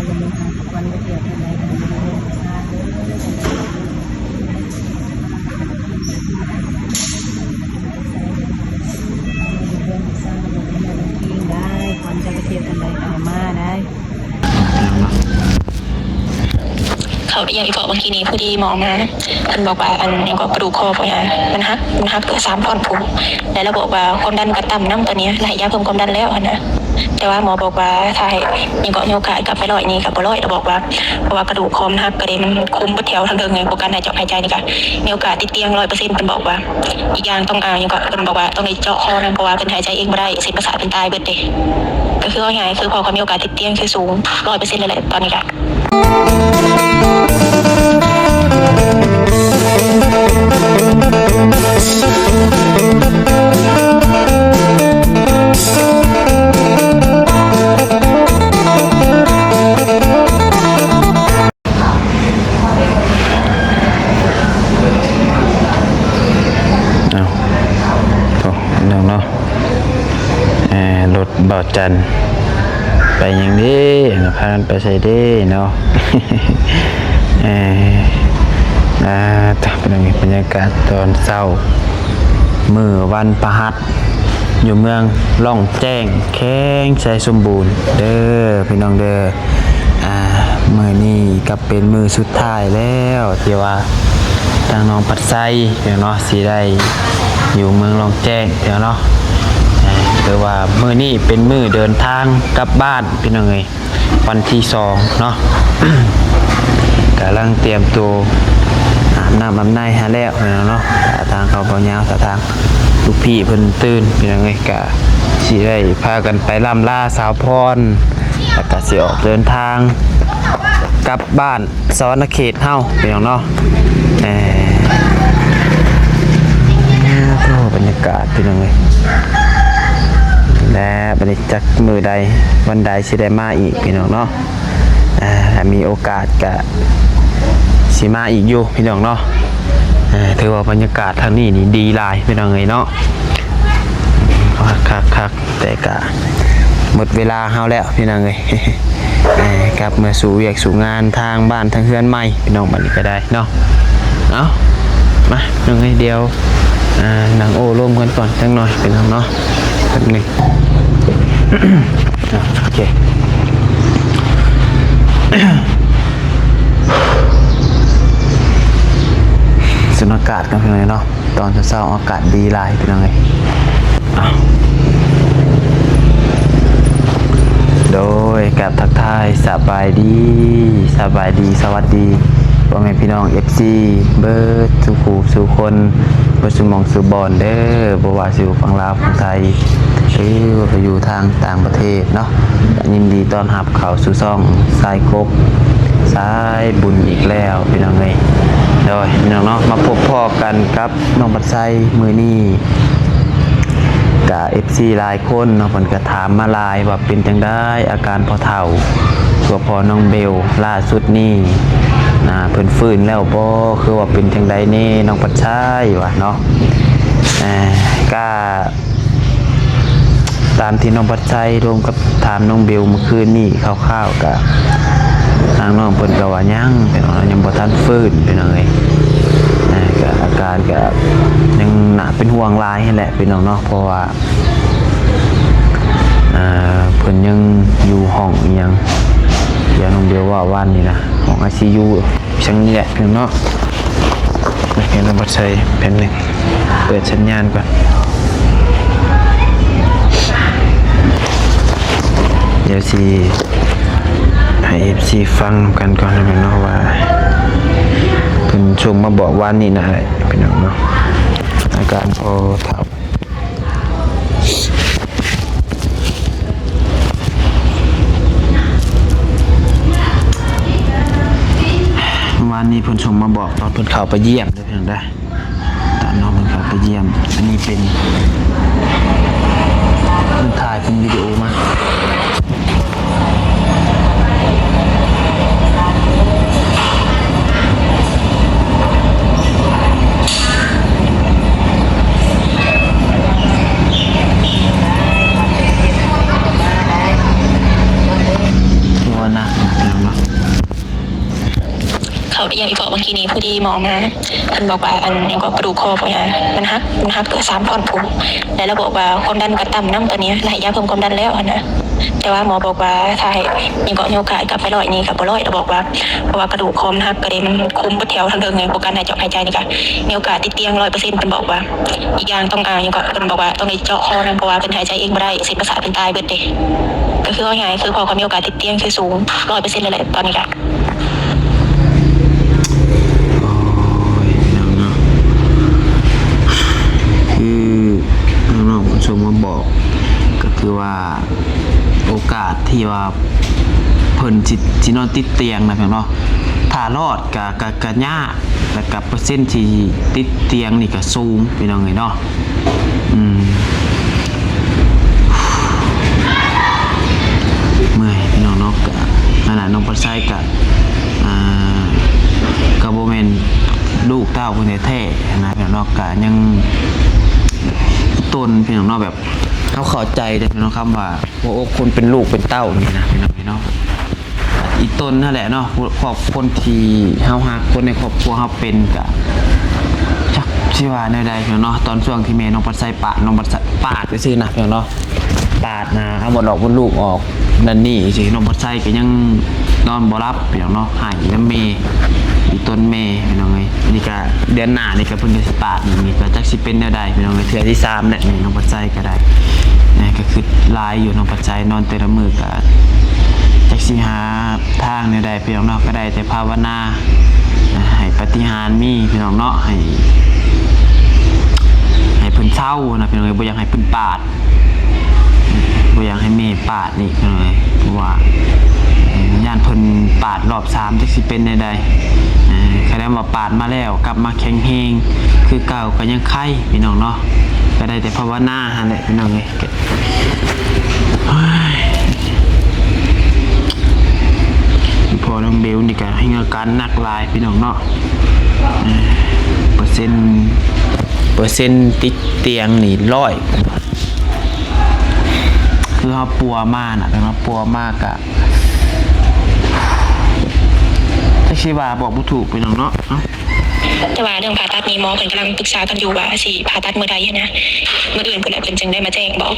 กันเลยค่ะวันก็เที่ยวกันเลยกันเลยได้ความจะเที่ยวกันเลยเอามาได้เขาอย่างที่บอกเมื่อกี้นี้ผู้ที่มองมาท่านบอกว่าอันนี้ก็กระดูกคอพอมันหักเกิด3 ท่อนผมแล้วเราบอกว่าความดันก็ต่ำน้ำตัวนี้หลายยาเพิ่มความดันแล้วนะแต่ว่าหมอบอกว่าถ้ายังก็มีโอกาสกลับไปร้อยนี้กับบ่ร้อยเราบอกว่าเพราะว่ากระดูกคอมันหักกระเด็นมันคุมไปแถวทางเดินไงโปรการหายใจหายใจนี่ก็มีโอกาสติดเตียง100%เป็นบอกว่าอีกอย่างต้องยังก็เป็นบอกว่าต้องในเจาะคอนะเพราะว่าเป็นหายใจเองไม่ได้เส้นประสาทเป็นตายเบิดเด้ก็คือว่าไงคือพอเขามีโอกาสติดเตียงคือสูง100%เลยแหละตอนนี้ก็รถเบาจันไปอย่างนี้นะพากันไปใส่ดีเนาะเป็นอย่างนี้บรรยากาศตอนเช้ามื้อวันพฤหัสอยู่เมืองล่องแจ้งแข้งใจสมบูรณ์เด้อพี่น้องเด้อมื้อนี้ก็เป็นมื้อสุดท้ายแล้วที่ว่าทางน้องปัดไซเนาะสิได้อยู่เมืองล่องแจ้งเนาะหรือว่ามื้อนี้เป็นมื้อเดินทางกลับบ้านพี่น้องเอ้ยวันที่2เนาะ กำลังเตรียมตัวอาบน้ำอาบในหาแล้วเนาะทางเขาเบาเงาทางลูกพี่เพิ่นตื่นพี่น้องเอ้ยก็สิได้พากันไปล่ำลาสาวพรแล้วก็สิออกเดินทางกลับบ้านสวรรณเขตเฮาพี่น้องเนาะบรรยากาศพี่น้องเอ้ยและบรรยากาศมือใดวันใดสิได้มาอีกพี่น้องเนาะมีโอกาสก็สิมาอีกอยู่พี่น้องเนาะถือว่าบรรยากาศทางนี้นี่ดีหลายพี่น้องเอ้ยเนาะคักแต่ก็หมดเวลาเฮาแล้วพี่น้องเอ้ยกลับมาสู่เวียกสู่งานทางบ้านทางเฮือนใหม่พี่น้องบัดนี้ก็ได้เนาะเอามาพี่น้องเอ้ยเดียวหนังโอ้ร่วมกันก่อนจังหน่อยเป็นเนาะแป๊บนึงโอเคสภาพอากาศกันเป็นไงเนาะตอนเช้าอากาศดีหลายเป็นยังไงโดยกับทักทายสบายดีสวัสดีพ่อแม่พี่น้อง FC เบิร์ดสุขูสุคนเบิร์ดสมองสุบอนเด้อบ่ว่าสิอยู่ฝั่งลาวฝั่งไทยหรือว่าไปอยู่ทางต่างประเทศเนาะยินดีต้อนรับเข้าสู่ช่องสายครบสายบุญอีกแล้วพี่น้องเอ้ยโดยพี่น้องเนาะมาพบพ่อกันกับน้องปัดไซมื้อนี้กับ FC หลายคนเนาะเพิ่นก็ถามมาหลายว่าเป็นจังได๋อาการพ่อเฒ่าตัวพ่อน้องเบลล่าสุดนี้เพิ่นฟื้นแล้วบ่คือว่าเป็นจังได๋นี่น้องปัดไซว่าเนาะก็ตามที่น้องปัดไซรวมกับถามน้องเบลเมื่อคืนนี้คร่าวๆก็ทางน้องเพิ่นก็ว่ายังเป็นยังบ่ทันฟื้นเป็นจังได๋ก็อาการก็ยังน่าเป็นห่วงหลายนั่นแหละพี่น้องเนาะเพราะว่าเพิ่นยังอยู่ห้องอีหยังเดี๋ยวน้องเบลว่าวันนี้นะห้อง ICU จังนี้แหละพี่น้องเนาะเห็นน้องปัดไซแผ่นนึงเปิดสัญญาณก่อนเดี๋ยวสิให้ FC ฟังกันก่อนนะพี่น้องว่าเพิ่นชมมาบอกว่านี่นะพี่น้องเนาะอาการพอเฒ่าวันนี้เพิ่นชมมาบอกตอนเพิ่นเข้าไปเยี่ยมเลยพี่น้องได้ตอนน้องเพิ่นเข้าไปเยี่ยมอันนี้เป็นเพิ่นถ่ายเป็นวิดีโอมา เขาอย่างที่บอกเมื่อกี้นี้ผู้ที่หมอมาท่านบอกว่าอันยังก็กระดูกคอพวกนี้มันหักเกิด3 ท่อนผมแล้วเราบอกว่าความดันก็ต่ำน้ำตัวนี้หลายยาเพิ่มความดันแล้วนะแต่ว่าหมอบอกว่าถ้าให้ยังก็มีโอกาสกลับไปร้อยนี้กับบ่ร้อยเราบอกว่าเพราะว่ากระดูกคอมันหักกระเด็นคุมบดแถวทางเดินไงโปรการหายใจหายใจนี่ค่ะมีโอกาสติดเตียง100%เป็นบอกว่าอีกอย่างต้องยังก็เป็นบอกว่าต้องได้เจาะคอนะเพราะว่าเป็นหายใจเองไม่ได้เส้นประสาทเป็นตายเบิดเด้ก็คือว่าไงคือพอเขามีโอกาสติดเตียงคือสูง100%เลยแหละตอนนี้ค่ะ โอ้ยน้องเนาะคือน้องๆผู้ชมมาบอกก็คือว่าโอกาสที่ว่าเพิ่นสินอนติดเตียงนะพี่น้องเนาะถ้ารอดกะยากแล้วกับเปอร์เซ็นต์ที่ติดเตียงนี่ก็สูงพี่น้องเอ้ยเนาะเมื่อยพี่น้องเนาะกะขนาดน้องปลาไส้กะก็บ่แม่นลูกเต้าเพิ่นแท้ๆนะพี่น้องเนาะกะยังต้นพี่น้องเนาะแบบเขาเข้าใจได้พี่น้องครับว่าหัวอกคนเป็นลูกเป็นเต้านี่นะพี่น้องเนาะอีต้นนั่นแหละเนาะครอบคนที่เฮาฮักคนในครอบครัวเฮาเป็นกะจักสิว่าแนวใดพี่น้องเนาะตอนช่วงที่แม่น้องปลาไส้ปาดน้องปลาไส้ปาดซื่อๆนะพี่น้องเนาะปาดนะเอาหมดออกบนลูกออกนั่นนี่สิน้องปลาไส้ก็ยังนอนบ่รับพี่น้องเนาะหายน้ำเมอีต้นเมพี่น้องเอ้ยนี่ก็เดือนหน้านี่ก็เพิ่นก็สิปาดนี่ก็จักสิเป็นแนวใดพี่น้องเอ้ยเทื่อที่3แล้วนี่น้องปลาไส้ก็ได้นี่ก็คือลายอยู่น้องปลาไส้นอนแต่ละมื้อก็จักสิหาทางแนวใดพี่น้องเนาะก็ได้แต่ภาวนาให้ปาฏิหาริย์มีพี่น้องเนาะให้เพิ่นเศร้านะพี่น้องเอ้ยบ่อยากให้เพิ่นปาดบ่อยากให้แม่ปาดนี่พี่น้องเอ้ยเพราะว่าย่านเพิ่นปาดรอบ3จักสิเป็นแนวใดแค่ว่าปาดมาแล้วกลับมาแข็งแรงคือเก่าก็ยังไข้พี่น้องเนาะก็ได้แต่ภาวนาหั่นแหละพี่น้องเอ้ยพอน้องเบลนี่ก็ให้อาการหนักหลายพี่น้องเนาะเปอร์เซ็นต์ติดเตียงนี่100คือเขาปัวมากนะเขาปัวมากอะจะคิดว่าบอกบ่ถูกพี่น้องเนาะแต่ว่าเรื่องผ่าตัดนี้หมอเพิ่นกำลังปรึกษากันอยู่ว่าสิผ่าตัดมื้อใดนะมื้ออื่นเพิ่นจึงได้มาแจ้งบอก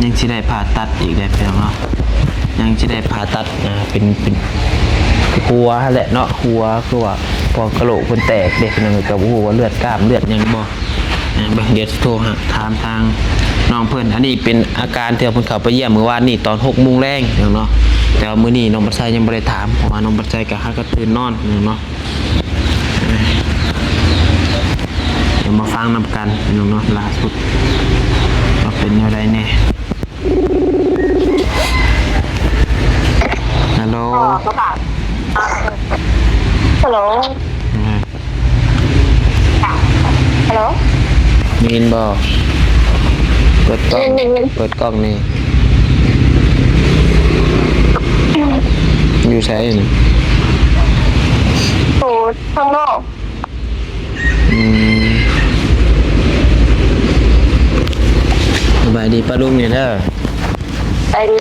ยังสิได้ผ่าตัดอีกได้พี่น้องเนาะยังสิได้ผ่าตัดเป็นหัวแหละเนาะหัวคือว่าพอกระโหลกเพิ่นแตกเด็กพี่น้องก็บ่ฮู้ว่าเลือดกล้ามเลือดหยังบ่เดี๋ยวโทรหาถามทางน้องเพิ่นอันนี้เป็นอาการที่เพิ่นเข้าไปเยี่ยมมื้อวานนี้ตอน 6:00 นเนาะแต่ว่ามื้อนี้น้องปัดไซยังบ่ได้ถามเพราะว่าน้องปัดไซก็ฮักก็ตื่นนอนเนาะเดี๋ยวมาฟังนำกันน้องเนาะล่าสุดว่าเป็นจังได๋แน่ฮัลโหลฮัลโหลฮัลโหลมีนบ่เปิดกล้องนี่อยู่ใช้นี่โอ้ข้างนอกสบายดีป้าลุงเนี่ยเด้อไปดี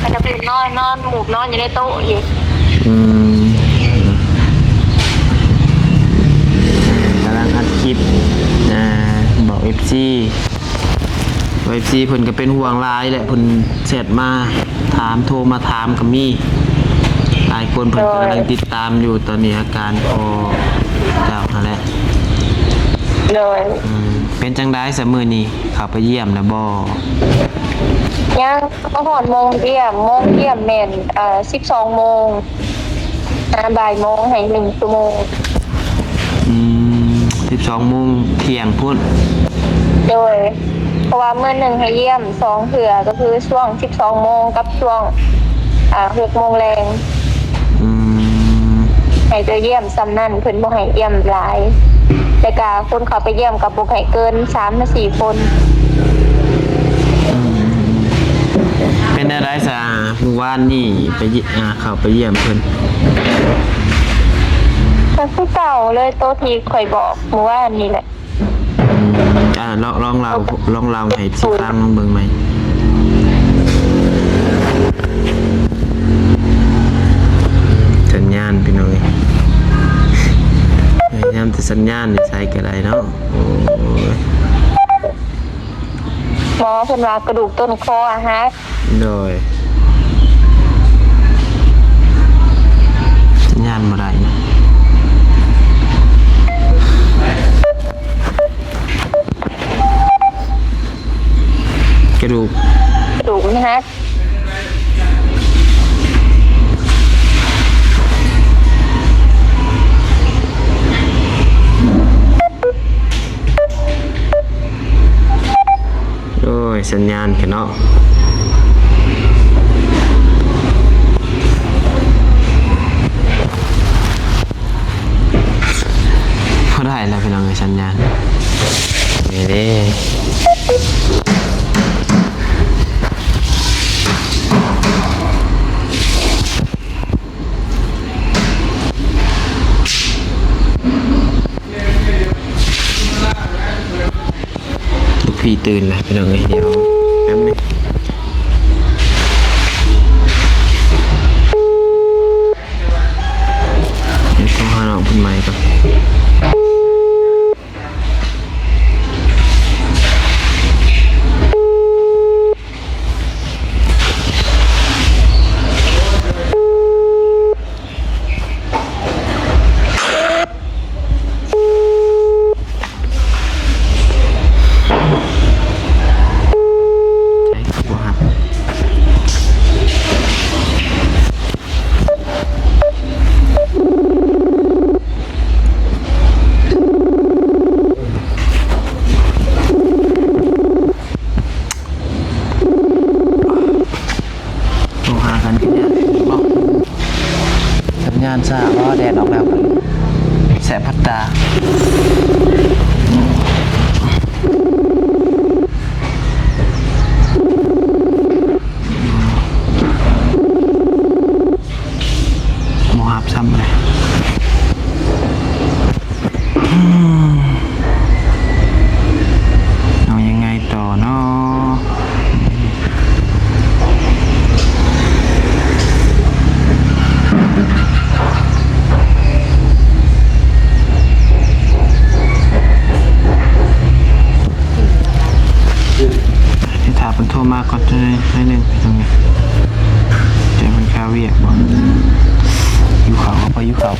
มันจะเป็นนอนหมูบนอนอยู่ในโต๊ะอยู่กำลังอัดคลิปบอก FC เพิ่นก็เป็นห่วงหลายแหละเพิ่นแชทมาถามโทรมาถามก็มีหลายคนเพิ่นกำลังติดตามอยู่ตอนนี้อาการพอเจ้านั่นแหละเลยเป็นจังได๋ซะมื้อนี้เข้าไปเยี่ยมแล้วบ่ยังก็หอดโมงเยี่ยมแม่น12 โมงบ่ายโมงให้1 ชั่วโมง12 โมงเที่ยงพุ่นโดยเพราะว่ามื้อนึงให้เยี่ยม2 เทื่อก็คือช่วง12 โมงกับช่วง6 โมงแลงให้ไปเยี่ยมซ้ำนั่นเพิ่นบ่ให้เยี่ยมหลายแต่ก็คนเข้าไปเยี่ยมก็บ่ให้เกิน 3-4 คนเป็นอะไรซะเมื่อวานนี่ไปเข้าไปเยี่ยมเพิ่นก็คือเก่าเลยโตที่ข่อยบอกเมื่อวานนี่แหละลองเล่าให้สิฟังเบิ่งไหม สัญญาณนี่ใช้ก็ได้เนาะโอ้ย หมอเพิ่นว่ากระดูกต้นคออะฮะ โดยสัญญาณบ่ได้นะกระดูก กระดูกนะฮะ โอ้ยสัญญาณกันเนาะพอได้แล้วพี่น้องสัญญาณนี่เด้ลูกพี่ตื่นแล้วพี่น้องเดี๋ยวแป๊บนึงเดี๋ยวต้องหาน้องคนใหม่ก่อนสัญญาณซ่าเพราะแดดออกแล้วกันแสบพัดตาโมหับซ้ำเลยเอายังไงต่อเนาะมันโทรมาก่อนให้หนึ่งไปตรงนี้เจอมันคาเวียกบอกอยู่เขาเอาไปอยู่เขา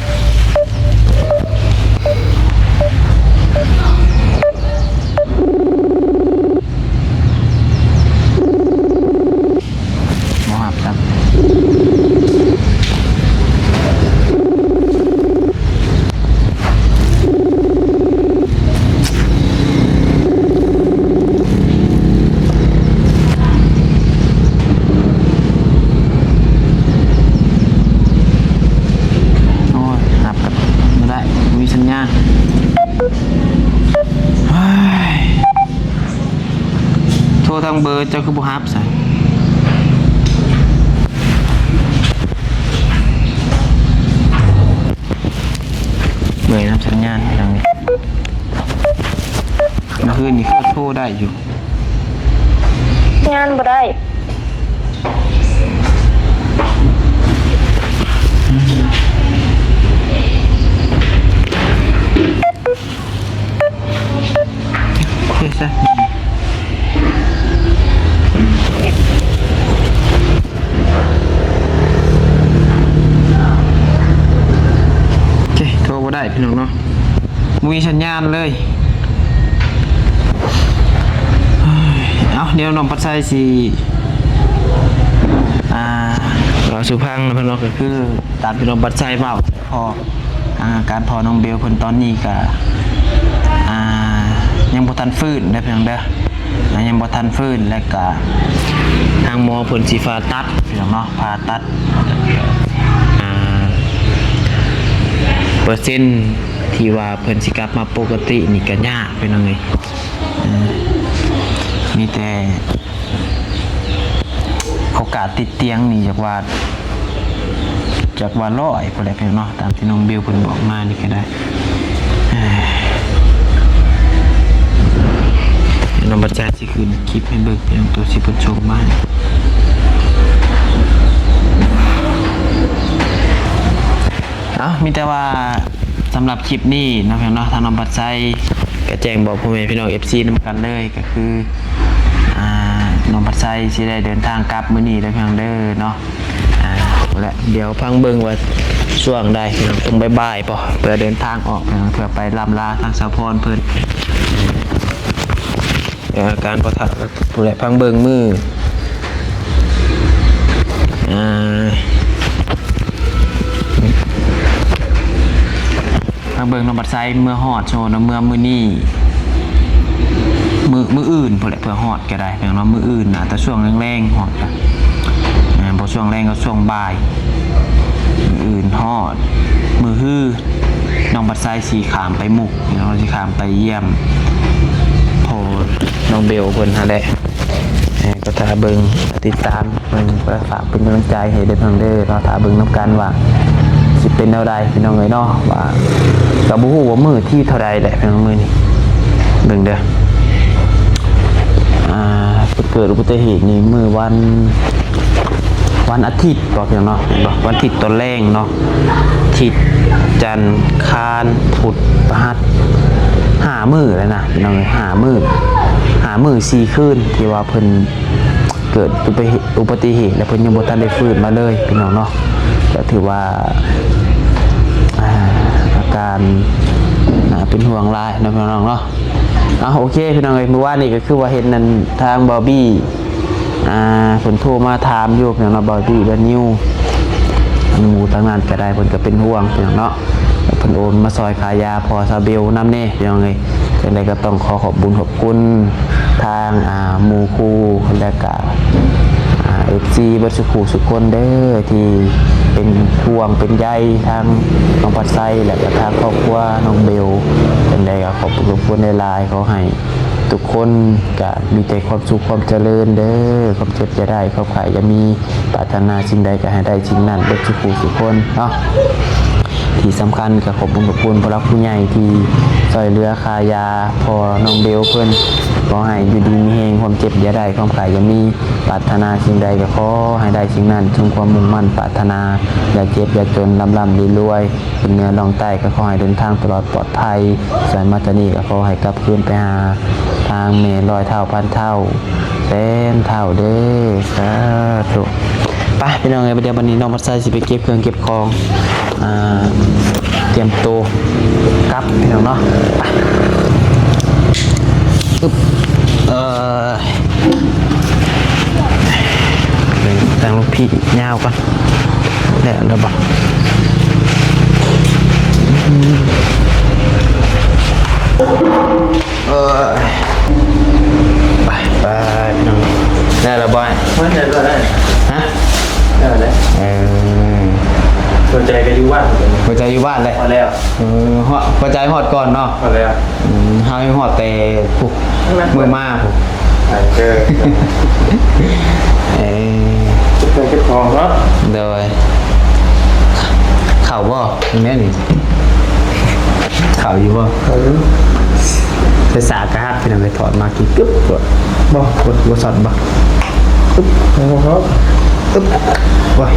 หมอหับครับสัญญาณโทรทางเบอร์เจ้าคือบุฮับใส่เบอร์นับสัญญาณทางนี้เมื่อคืนนี้ก็โทรได้อยู่งานบ่ได้โอเคซะโอเคโทรบ่ได้พี่น้องเนาะมีสัญญาณเลยเอาเดี๋ยวน้องปัดไซสิเราสุพังนะพี่น้องก็คือตามพี่น้องปัดไซเปล่าพอการพอน้องเบลคนตอนนี้ก็ยังบ่ทันฟื้นได้เพียงเด้อยังบ่ทันฟื้นและก็ทางหมอเพิ่นสิผ่าตัดพี่น้องเนาะผ่าตัดเปอร์เซ็นต์ที่ว่าเพิ่นสิกลับมาปกตินี่ก็ยากพี่น้องเอ้ยมีแต่โอกาสติดเตียงนี่จากว่า100พุ่นแหละพี่น้องเนาะตามที่น้องเบลเพิ่นบอกมานี่ก็ได้น้องบัจจัยสิคืนคลิปให้เบิกเป็นตัวสิเพิ่นชมมามีแต่ว่า สำหรับคลิปนี้นะพี่น้องทางน้องปัดใจก็แจ้งบอกพ่อแม่พี่น้อง FC นำกันเลยก็คือน้องปัดใจสิได้เดินทางกลับมื้อนี้แล้วพี่น้องเด้อเนาะและเดี๋ยวพังเบิ่งว่าช่วงใดพี่น้องต้องบ่ายๆป่ะเพื่อเดินทางออกพี่น้องเพื่อไปลำลาทางสะพรเพิ่นการประทับผู้ใดพังเบิ่งมือทางเบิ่งน้องบัดไซเมื่อฮอดโชว์เมื่อมื้อนี้มืออื่นพุ่นแหละเพื่อฮอดก็ได้เพียงเนาะมื้ออื่นน่ะแต่ช่วงแรงๆฮอดอ่ะบ่ช่วงแรงก็ช่วงบ่ายมื้ออื่นฮอดมื้อฮื้อน้องบัดไซสิขามไปมุกน้องสิขามไปเยี่ยมพ่อน้องเบลเพิ่นหั่นแหละก็ถ้าเบิ่งติดตามเบิ่งฝากเป็นกำลังใจให้เด้อเพิ่นเด้อเราถ้าเบิ่งนํกันว่าสิเป็นแนวใดพี่น้องเอ้ยเนาะว่าก็บ่ฮู้ว่ามื้อที่เท่าใดแหละพี่น้องมื้อนี้เบิ่งเด้อเกิดอุบัติเหตุในมื้อวันอาทิตย์บ่พี่น้องเนาะวันอาทิตย์ตอนแรงเนาะอาทิตย์จันทร์คารพุธพฤหัส5มื้อแล้วนะพี่น้องเอ้ย5มื้อ4คืนที่ว่าเพิ่นเกิดอุบัติเหตุแล้วเพิ่นยังบ่ทันได้ฟื้นมาเลยพี่น้องเนาะก็ถือว่าอาการเป็นห่วงหลายนะพี่น้องเนาะโอเคพี่น้องเอ้ยเมื่อวานนี้ก็คือว่าเห็นนั่นทางบอบบี้เพิ่นโทรมาถามอยู่พี่น้องเนาะบอบบี้บ้านนิวหมู่ทางนั้นก็ได้เพิ่นก็เป็นห่วงพี่น้องเนาะเพิ่นโอนมาซอยขายยาพอซาเบลนำแน่พี่น้องเอ้ยจังได๋ก็ต้องขอขอบคุณทางหมู่ครูและก็FC บัดสุขคนเด้อที่เป็นห่วงเป็นใยทางน้องปัดไซและก็ทางครอบครัวน้องเบลจังได๋ก็ขอบคุณในลายเขาให้ทุกคนก็มีแต่ความสุขความเจริญเด้อความเจ็บจะได้ความขายจะมีปรารถนาสิ่งใดก็ให้ได้สิ่งนั้นบัดสุขคนเนาะที่สำคัญก็ขอบคุณผู้รักผู้ใหญ่ที่ช่วยเหลือค่ายาพอน้องเบลเพิ่นขอให้อยู่ดีมีแรงความเจ็บอย่าได้ความขายอย่ามีปรารถนาสิ่งใดก็ขอให้ได้สิ่งนั้นจงความมุ่งมั่นปรารถนาอย่าเจ็บอย่าจนร่ำรวยเป็นเงินรองใต้ก็ขอให้เดินทางตลอดปลอดภัยสายมาตานีก็ขอให้กลับคืนไปหาทางเมลอยเท่าพันเท่าแสนเท่าเด้อสาธุไปพี่น้องเอ้ยเดี๋ยววันนี้น้องมัดไซสิไปเก็บเครื่องเก็บของเตรียมตัวกลับพี่น้องเนาะไปตั้งลูกพี่ยาวก่อนแล้วเราบอกไปพี่น้องได้แล้วบอยไม่ได้ก็ได้ฮะได้เลยหัวใจก็อยู่บ้านหัวใจอยู่บ้านเลยพอแล้วหัวใจหอดก่อนเนาะพอแล้วเฮาให้หอดแต่ปุ๊บมือมาปุ๊บเก็บของเนาะโดยเข่าบ่แม่นี่เข่าอยู่บ่ภาษากระหัดเป็นอะไรถอดมากี่กึ๊บกดบ่กดสอดบ่ตึ๊บโอ้โหตึ๊บว้าย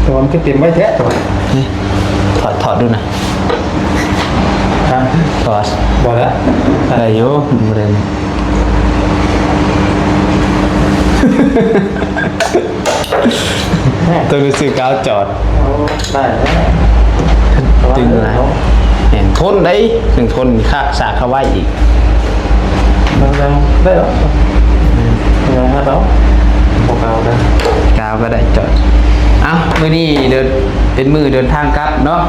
ตัวมันก็เต็มไว้แท้ตัวถอดดูนะถอดบ่แล้วอะไรอยู่บ่ได้ตัวรู้สึกก้าวจอดได้ตึงอะไรเห็นทนได้ถึงทนค่าสาเข้าไว้อีกยังได้หรอยังฮะเนาะบอกเอาได้กาวก็ได้จอดมื้อนี้เดินเป็นมือเดินทางกลับเนาะ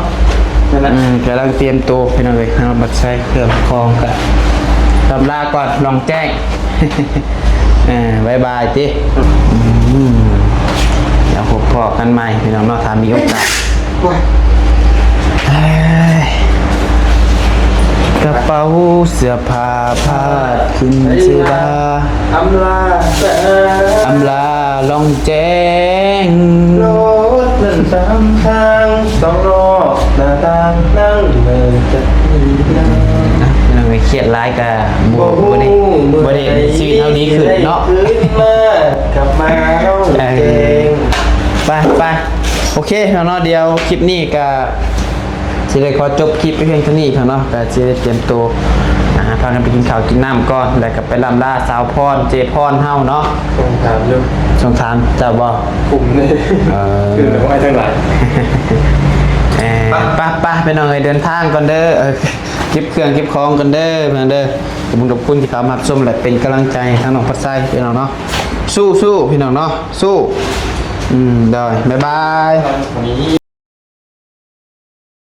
กำลังเตรียมตัวพี่น้องเลยเราบัดใช้เครื่องคองกันลำลาก่อนลองแจ้งบายบายจิเดี๋ยวพบพ่อกันใหม่พี่น้องเนาะถ้ามีโอกาสกระเป๋าเสื้อผ้าพาดขึ้นเสื้ออำลาลองแจ้งรถนั่นสามทางสองรอบหน้าต่างนั่งเลยจะมีนั่งไปเครียดร้ายกับบ่ได้ชีวิตเท่านี้ขึ้นเนาะกลับมาต้องแจ้งไปโอเคเนาะเดียวคลิปนี้ก็ สิได้ขอจบคลิปไปเพียงเท่านี้ครับเนาะก็สิได้เตรียมตัวพากันไปกินข้าวกินน้ำก่อนแล้วก็ไปลำลาสาวพรเจพรเฮาเนาะ สงสารอยู่ สงสารเจ้าบ่ กลุ่มนี่คือหนูไอ้ทั้งหลาย ป้าไปน้องเดินทางก่อนเด้อเก็บเครื่องเก็บของกันเด้อเพื่อนเด้อขอบคุณที่เข้ามาชมและเป็นกำลังใจทั้งน้องพัดไส้พี่น้องเนาะสู้พี่น้องเนาะสู้ได้บ๊ายบาย วันนี้